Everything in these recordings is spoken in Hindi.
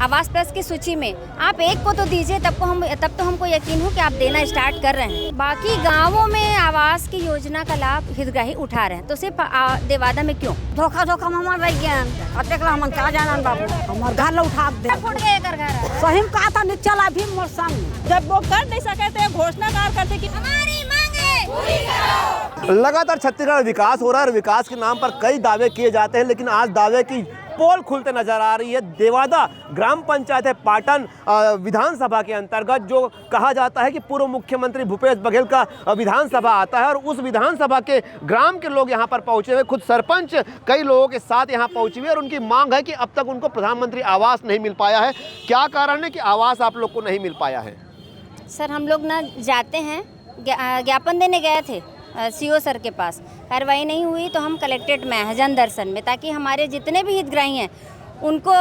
आवास प्लस की सूची में आप एक को तो दीजिए, तब तो हमको यकीन हो कि आप देना स्टार्ट कर रहे हैं। बाकी गांवों में आवास की योजना का लाभ हितग्राही उठा रहे हैं, तो सिर्फ देवादा में क्यों? धोखा हमार रह गया हम का जानन बाबू हमार घर ला उठा दे फुट गए कर घर सही में कहा था निचल अभी मोर सामने जब वो कर नहीं सके थे घोषणाकार करते कि हमारी मांगे पूरी करो। लगातार छत्तीसगढ़ विकास हो रहा है और विकास के नाम पर कई दावे किए जाते हैं, लेकिन आज दावे की पोल खुलते नजर आ रही है। देवादा ग्राम पंचायत है पाटन विधानसभा के अंतर्गत, जो कहा जाता है कि पूर्व मुख्यमंत्री भूपेश बघेल का विधानसभा आता है, और उस विधानसभा के ग्राम के लोग यहाँ पर पहुंचे हुए, खुद सरपंच कई लोगों के साथ यहाँ पहुंचे हुए, और उनकी मांग है कि अब तक उनको प्रधानमंत्री आवास नहीं मिल पाया है। क्या कारण है कि आवास आप लोग को नहीं मिल पाया है? सर हम लोग ना जाते हैं, ज्ञापन देने गए थे सीओ सर के पास, कार्रवाई नहीं हुई तो हम कलेक्ट्रेट में हैं जन दर्शन में, ताकि हमारे जितने भी हितग्राही हैं उनको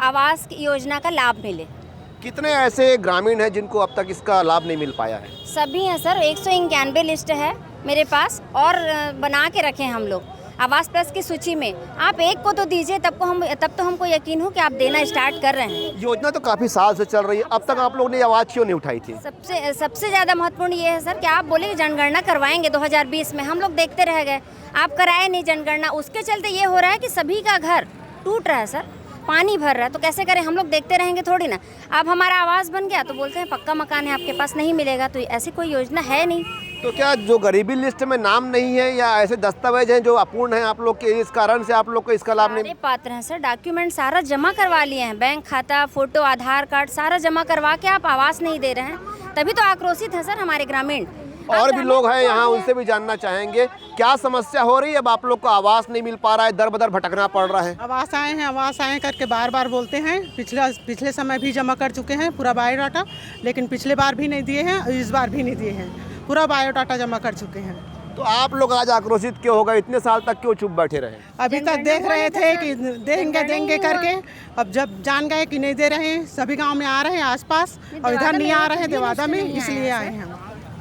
आवास योजना का लाभ मिले। कितने ऐसे ग्रामीण हैं जिनको अब तक इसका लाभ नहीं मिल पाया है? सभी हैं सर, 191 लिस्ट है मेरे पास, और बना के रखे हैं हम लोग आवास प्लस की सूची में। आप एक को तो दीजिए, तब तो हमको यकीन हो कि आप देना स्टार्ट कर रहे हैं। योजना तो काफी साल से चल रही है, अब तक आप लोगों ने आवाज क्यों नहीं उठाई थी? सबसे ज़्यादा महत्वपूर्ण ये है सर कि आप बोले कि जनगणना करवाएंगे 2020 में, हम लोग देखते रह गए, आप कराए नहीं जनगणना। उसके चलते ये हो रहा है कि सभी का घर टूट रहा है सर, पानी भर रहा है, तो कैसे करें? हम लोग देखते रहेंगे थोड़ी ना। अब हमारा आवास बन गया तो बोलते हैं पक्का मकान है आपके पास, नहीं मिलेगा, तो ऐसी कोई योजना है नहीं। तो क्या जो गरीबी लिस्ट में नाम नहीं है या ऐसे दस्तावेज हैं जो अपूर्ण हैं आप लोग के, इस कारण से आप लोग को इसका लाभ नहीं? सारे पात्र हैं सर, डॉक्यूमेंट सारा जमा करवा लिए हैं, बैंक खाता, फोटो, आधार कार्ड सारा जमा करवा के आप आवास नहीं दे रहे हैं, तभी तो आक्रोशित है सर हमारे ग्रामीण। और भी लोग हैं यहाँ, उनसे भी जानना चाहेंगे क्या समस्या हो रही है। अब आप लोग को आवास नहीं मिल पा रहा है, दर बदर भटकना पड़ रहा है। आवास आए करके बार बार बोलते हैं, पिछले समय भी जमा कर चुके हैं पूरा बायोडाटा, लेकिन पिछले बार भी नहीं दिए हैं, इस बार भी नहीं दिए हैं, पूरा बायोडाटा जमा कर चुके हैं। तो आप लोग आज आक्रोशित क्यों हो गए? इतने साल तक क्यों चुप बैठे रहे? अभी तक देख रहे थे कि देंगे करके, अब जब जान गए कि नहीं दे रहे हैं, सभी गांव में आ रहे हैं आसपास, और इधर नहीं आ रहे हैं देवादा में, इसलिए आए हैं।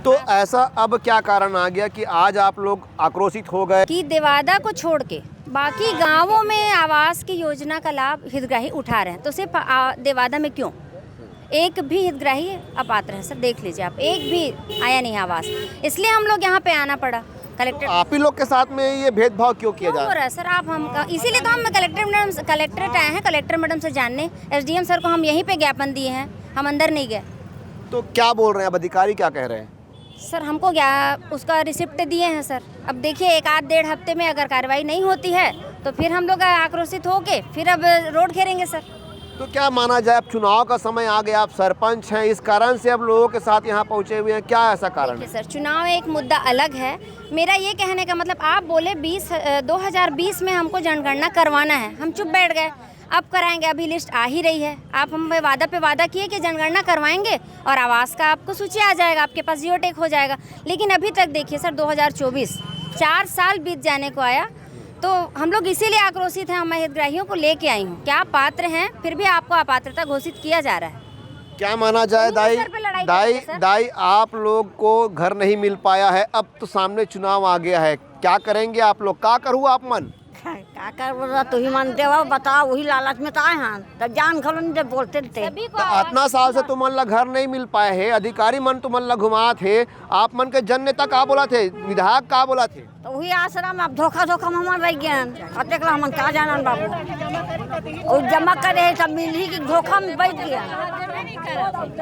तो ऐसा अब क्या कारण आ गया कि आज आप लोग आक्रोशित हो गए? कि देवादा को छोड़ के बाकी गांवों में आवास की योजना का लाभ हितग्राही उठा रहे हैं, तो सिर्फ देवादा में क्यों? एक भी हितग्राही अपात्र है सर, देख लीजिए आप, एक भी आया नहीं आवास, इसलिए हम लोग यहाँ पे आना पड़ा कलेक्टर। आप ही लोग के साथ में ये भेदभाव क्यों किया जा रहा है सर? आप हम इसीलिए तो हम कलेक्ट्रेट आए हैं, कलेक्टर मैडम से जानने। एसडीएम सर को हम यहीं पे ज्ञापन दिए हैं, हम अंदर नहीं गए। तो क्या बोल रहे हैं अब अधिकारी, क्या कह रहे हैं? सर हमको उसका रिसिप्ट दिए हैं सर। अब देखिए 1-1.5 हफ्ते में अगर कार्रवाई नहीं होती है तो फिर हम लोग आक्रोशित होके फिर अब रोड घेरेंगे सर। तो क्या माना जाए, अब चुनाव का समय आ गया, आप सरपंच हैं, इस कारण से अब लोगों के साथ यहाँ पहुँचे हुए हैं, क्या ऐसा कारण है? सर चुनाव एक मुद्दा अलग है, मेरा ये कहने का मतलब, आप बोले 2020 में हमको जनगणना करवाना है, हम चुप बैठ गए, अब कराएंगे, अभी लिस्ट आ ही रही है। आप हम वादा पे वादा किए कि जनगणना करवाएंगे और आवास का आपको सूची आ जाएगा, आपके पास जियोटेक हो जाएगा, लेकिन अभी तक देखिए सर 2024 4 साल बीत जाने को आया। तो हम लोग इसीलिए आक्रोशित हैं, मैं हितग्राहियों को लेके आई हूँ, क्या पात्र हैं फिर भी आपको अपात्रता घोषित किया जा रहा है। क्या माना जाए दाई आप लोग को घर नहीं मिल पाया है, अब तो सामने चुनाव आ गया है, क्या करेंगे आप लोग? क्या करूँ आप मन क्या कर तू ही मानते हो, बताओ, वही लालच में तो आए हैं, तब जान खलन जब बोलते थे। तो इतना साल से तुम मन ला घर नहीं मिल पाए है, अधिकारी मन तुम मन ला घुमा थे, आप मन के जन नेता का बोला थे, विधायक का बोला थे, तो वही आश्रम अब धोखा हमार रह गया हम का जानन बाबू, और जमा करे सब मिल ही धोखा में बैठ गया।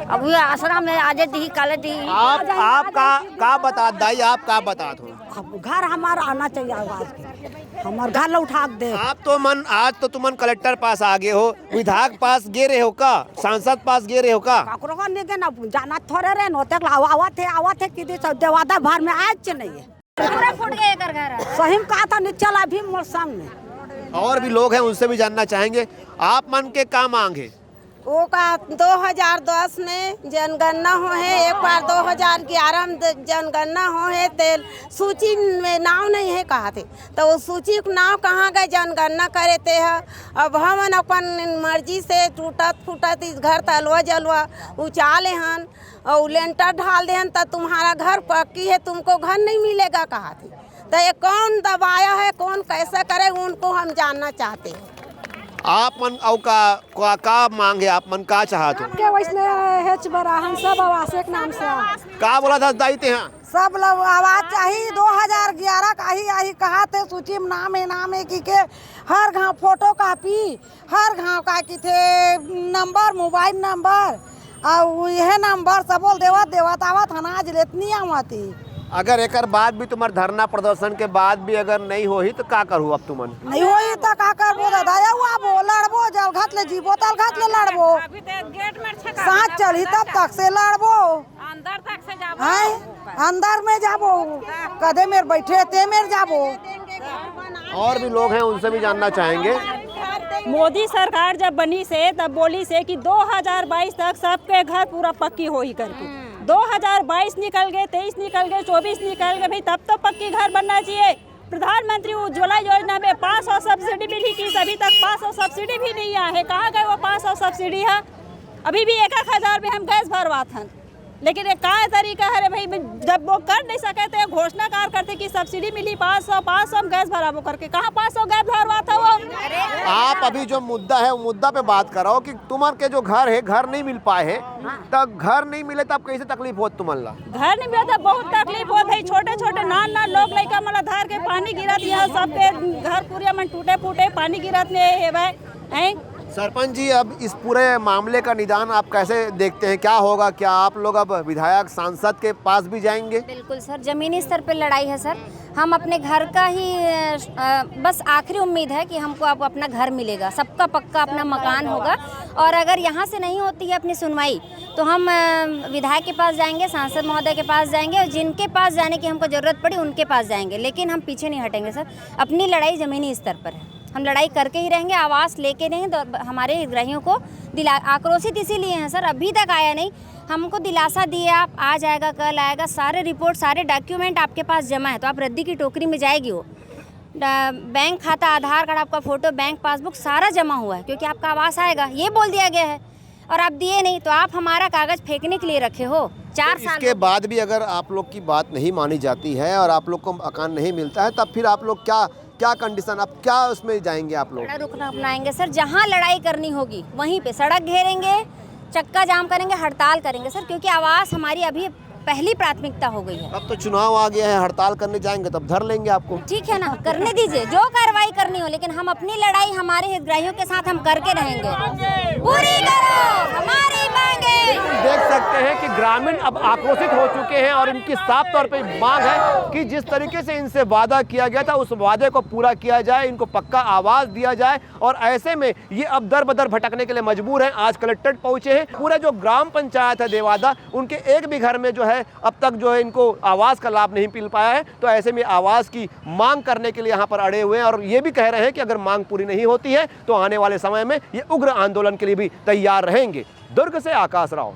अब वही आश्रम में आज दी काले दी। आप का बता दाई, आप का बता दो? घर हमारा आना चाहिए, आवाज हमारे घर उठा दे। आप तो मन आज तो तुमन कलेक्टर पास आ गए हो, विधायक पास गे रहे हो का, सांसद पास गे रहे हो का? जाना थोड़े रहे नो तक आवा थे कि देवादा भर में आज नहीं है, पूरा फुट गए कर घर सही में कहा था निचल अभी मोर सामने। और भी लोग हैं, उनसे भी जानना चाहेंगे, आप मन के का मांग है? वो का 2010 में जनगणना हो है, एक बार 2011 में जनगणना हो है, तेल सूची में नाम नहीं है कहा थे, तो वो सूची को नाम कहाँ गए जनगणना करे थे है। अब हम अपन मर्जी से टूटत फूटत इस घर तलवा जलवा उचाले हन और लेंटर ढाल दे हन, तो तुम्हारा घर पक्की है, तुमको घर नहीं मिलेगा कहा थे। तो ये कौन दबाया है, कौन कैसा करे, उनको हम जानना चाहते हैं। आप मन औ का मांगे आप मन का चाहत हो के वैसने हेच बरा हम सब आवास के नाम से का बोला था दाई ते हाँ सब लोग आवाज चाहिए 2011 का ही आई कहा थे सूची में नाम है कि के हर गांव फोटो कॉपी हर गांव का की थे नंबर मोबाइल नंबर और यह नंबर सब बोल देवत आवत हना आज इतनी आवाती अगर एक बाद भी तुम्हारे धरना प्रदर्शन के बाद भी अगर नहीं होही तो का करू अब तुमन नहीं होई तो का करबो दादा हुआ बो लड़बो जल घात ले जीबो तल घात ले लड़बो साथ चली तब तक से लड़बो अंदर तक से जाबो हैं अंदर में जाबो कदे मेर बैठे ते मेर जाबो और भी लोग हैं उनसे भी जानना चाहेंगे। मोदी सरकार जब बनी से तब बोली से कि 2022 तक सबके घर पूरा पक्की होई करके 2022 निकल गए 23 निकल गए 24 निकल गए भाई तब तो पक्की घर बनना चाहिए। प्रधानमंत्री उज्ज्वला योजना में 500 सब्सिडी मिली की अभी तक 500 सब्सिडी भी नहीं आया है। कहाँ गए वो 500 सब्सिडी है? अभी भी 1,000 में हम गैस भरवा था लेकिन एक का तरीका है भाई जब वो कर नहीं सके थे घोषणाकार करते कि सब्सिडी मिली 500 हम गैस भराबो करके कहाँ 500 गैस भरवा था वो। आप अभी जो मुद्दा है वो मुद्दा पे बात करो कि तुम्हारे के जो घर है घर नहीं मिल पाए है तब घर नहीं मिले तब कैसे तकलीफ हो तुम्हारा घर नहीं मिला तो बहुत तकलीफ होता है। छोटे छोटे नान लोग लड़का मतलब धार के पानी गिरत यहाँ सबके घर पूरे मन टूटे फूटे पानी गिरत नहीं। सरपंच जी अब इस पूरे मामले का निदान आप कैसे देखते हैं क्या होगा क्या आप लोग अब विधायक सांसद के पास भी जाएंगे? बिल्कुल सर ज़मीनी स्तर पर लड़ाई है सर। हम अपने घर का ही बस आखिरी उम्मीद है कि हमको अब अपना घर मिलेगा सबका पक्का अपना मकान होगा और अगर यहाँ से नहीं होती है अपनी सुनवाई तो हम विधायक के पास जाएंगे सांसद महोदय के पास जाएंगे और जिनके पास जाने की हमको ज़रूरत पड़ी उनके पास जाएंगे लेकिन हम पीछे नहीं हटेंगे सर। अपनी लड़ाई ज़मीनी स्तर पर है हम लड़ाई करके ही रहेंगे आवाज़ लेके नहीं तो हमारे हितग्राहियों को आक्रोशित इसीलिए हैं सर अभी तक आया नहीं। हमको दिलासा दिए आप आ जाएगा कल आएगा सारे रिपोर्ट सारे डॉक्यूमेंट आपके पास जमा है तो आप रद्दी की टोकरी में जाएगी वो बैंक खाता आधार कार्ड आपका फ़ोटो बैंक पासबुक सारा जमा हुआ है क्योंकि आपका आवास आएगा ये बोल दिया गया है और आप दिए नहीं तो आप हमारा कागज़ फेंकने के लिए रखे हो 4 साल। इसके बाद भी अगर आप लोग की बात नहीं मानी जाती है और आप लोग को मकान नहीं मिलता है तब फिर आप लोग क्या कंडीशन आप क्या उसमें जाएंगे आप लोग? रुकना अपनाएंगे सर जहाँ लड़ाई करनी होगी वहीं पे सड़क घेरेंगे चक्का जाम करेंगे हड़ताल करेंगे सर क्योंकि आवाज़ हमारी अभी पहली प्राथमिकता हो गई है। अब तो चुनाव आ गया है हड़ताल करने जाएंगे तब धर लेंगे आपको। ठीक है ना करने दीजिए जो कार्रवाई करनी हो लेकिन हम अपनी लड़ाई हमारे हितग्राहियों के साथ हम करके रहेंगे पूरी करो हमारी मांगे। देख सकते हैं कि ग्रामीण अब आक्रोशित हो चुके हैं और इनकी साफ तौर पे मांग है कि जिस तरीके से इनसे वादा किया गया था उस वादे को पूरा किया जाए इनको पक्का आवाज दिया जाए और ऐसे में ये अब दर बदर भटकने के लिए मजबूर हैं। आज कलेक्ट्रेट पहुंचे हैं पूरे जो ग्राम पंचायत है देवादा उनके एक भी घर में जो है अब तक जो है इनको आवास का लाभ नहीं मिल पाया है तो ऐसे में आवास की मांग करने के लिए यहाँ पर अड़े हुए हैं और ये भी कह रहे हैं कि अगर मांग पूरी नहीं होती है तो आने वाले समय में ये उग्र आंदोलन के लिए भी तैयार रहेंगे। दुर्ग से आकाश राव।